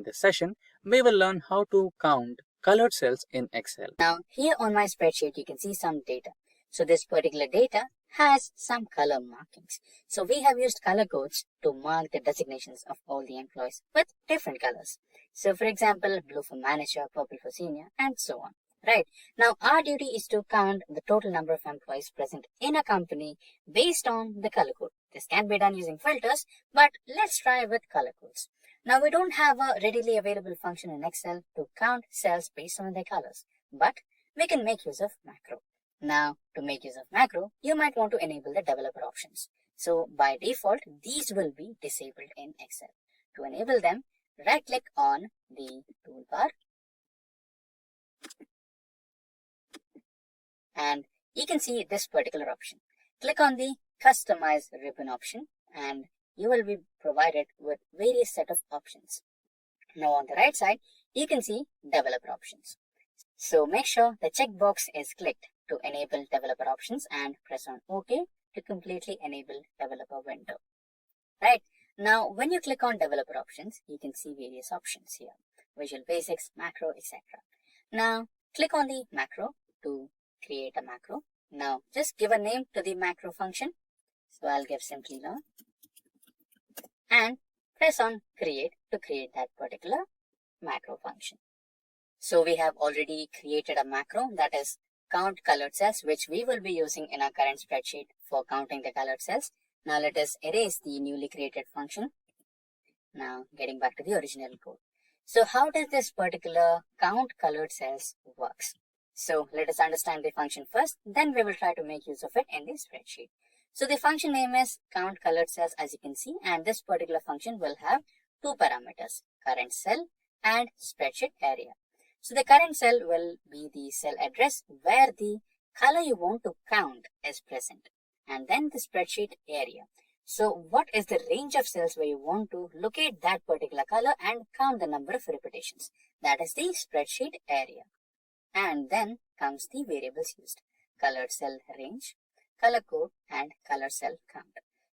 In this session, we will learn how to count colored cells in Excel. Now, here on my spreadsheet, you can see some data. So this particular data has some color markings. So we have used color codes to mark the designations of all the employees with different colors. So for example, blue for manager, purple for senior, and so on. Right. Now, our duty is to count the total number of employees present in a company based on the color code. This can be done using filters, but let's try with color codes. Now, we don't have a readily available function in Excel to count cells based on their colors, but we can make use of macro. Now, to make use of macro, you might want to enable the developer options. So, by default, these will be disabled in Excel. To enable them, right-click on the toolbar and you can see this particular option. Click on the Customize ribbon option and you will be provided with various set of options. Now on the right side, you can see developer options. So make sure the checkbox is clicked to enable developer options and press on OK to completely enable developer window. Right. Now when you click on developer options, you can see various options here. Visual Basics, Macro, etc. Now click on the macro to create a macro. Now just give a name to the macro function. So I'll give simply learn and press on create to create that particular macro function. So we have already created a macro, that is count colored cells, which we will be using in our current spreadsheet for counting the colored cells. Now let us erase the newly created function. Now getting back to the original code. So how does this particular count colored cells works? So let us understand the function first, then we will try to make use of it in the spreadsheet. So the function name is count colored cells, as you can see, and this particular function will have two parameters, current cell and spreadsheet area. So the current cell will be the cell address where the color you want to count is present, and then the spreadsheet area. So what is the range of cells where you want to locate that particular color and count the number of repetitions? That is the spreadsheet area. And then comes the variables used, colored cell range, color code, and color cell count.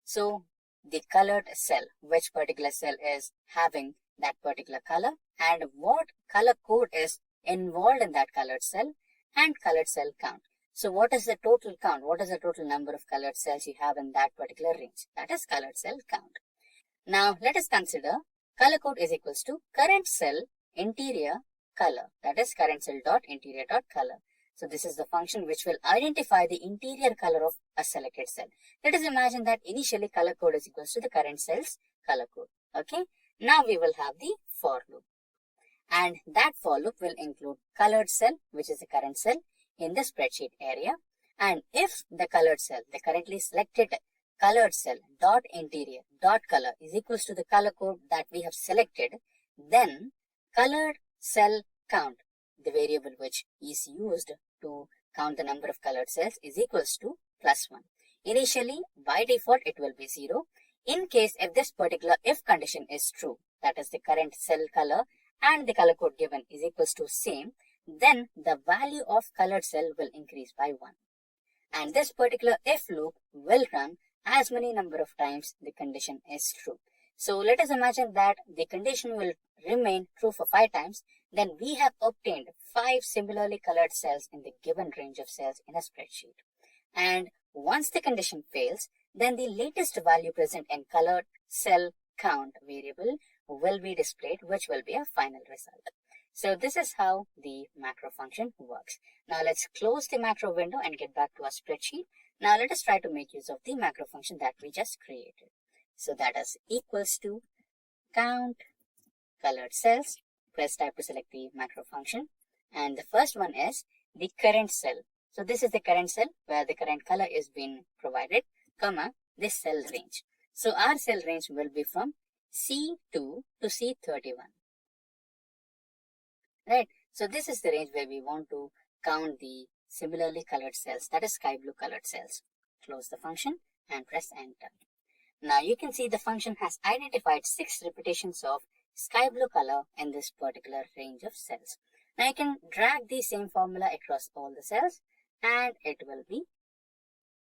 So the colored cell, which particular cell is having that particular color and what color code is involved in that colored cell, and colored cell count. So what is the total count? What is the total number of colored cells you have in that particular range? That is colored cell count. Now let us consider color code is equals to current cell interior color, that is current cell dot interior dot color. So this is the function which will identify the interior color of a selected cell. Let us imagine that initially color code is equals to the current cell's color code. Okay. Now we will have the for loop. And that for loop will include colored cell, which is the current cell in the spreadsheet area. And if the colored cell, the currently selected colored cell dot interior dot color is equals to the color code that we have selected, then colored cell count, the variable which is used to count the number of colored cells, is equals to +1. Initially, by default, it will be 0. In case if this particular if condition is true, that is the current cell color and the color code given is equals to same, then the value of colored cell will increase by 1. And this particular if loop will run as many number of times the condition is true. So let us imagine that the condition will remain true for 5 times, then we have obtained 5 similarly colored cells in the given range of cells in a spreadsheet. And once the condition fails, then the latest value present in colored cell count variable will be displayed, which will be a final result. So this is how the macro function works. Now let's close the macro window and get back to our spreadsheet. Now let us try to make use of the macro function that we just created. So that is equals to count colored cells. Press tab to select the macro function. And the first one is the current cell. So this is the current cell where the current color is being provided, comma, this cell range. So our cell range will be from C2 to C31. Right. So this is the range where we want to count the similarly colored cells, that is sky blue colored cells. Close the function and press enter. Now you can see the function has identified 6 repetitions of sky blue color in this particular range of cells. Now you can drag the same formula across all the cells and it will be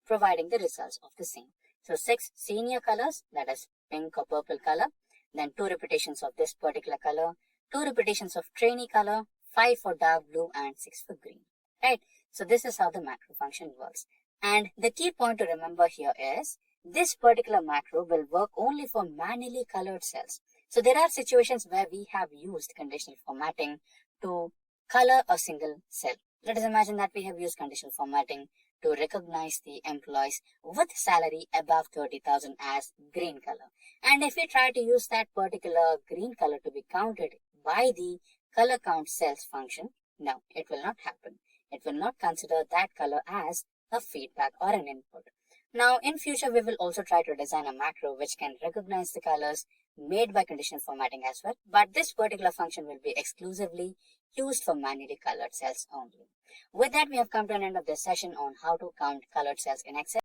providing the results of the same. So 6 senior colors, that is pink or purple color, then 2 repetitions of this particular color, 2 repetitions of trainee color, 5 for dark blue and 6 for green, right? So this is how the macro function works. And the key point to remember here is this particular macro will work only for manually colored cells. So there are situations where we have used conditional formatting to color a single cell. Let us imagine that we have used conditional formatting to recognize the employees with salary above 30,000 as green color. And if we try to use that particular green color to be counted by the color count cells function, no, it will not happen. It will not consider that color as a feedback or an input. Now, in future, we will also try to design a macro which can recognize the colors made by conditional formatting as well. But this particular function will be exclusively used for manually colored cells only. With that, we have come to an end of this session on how to count colored cells in Excel.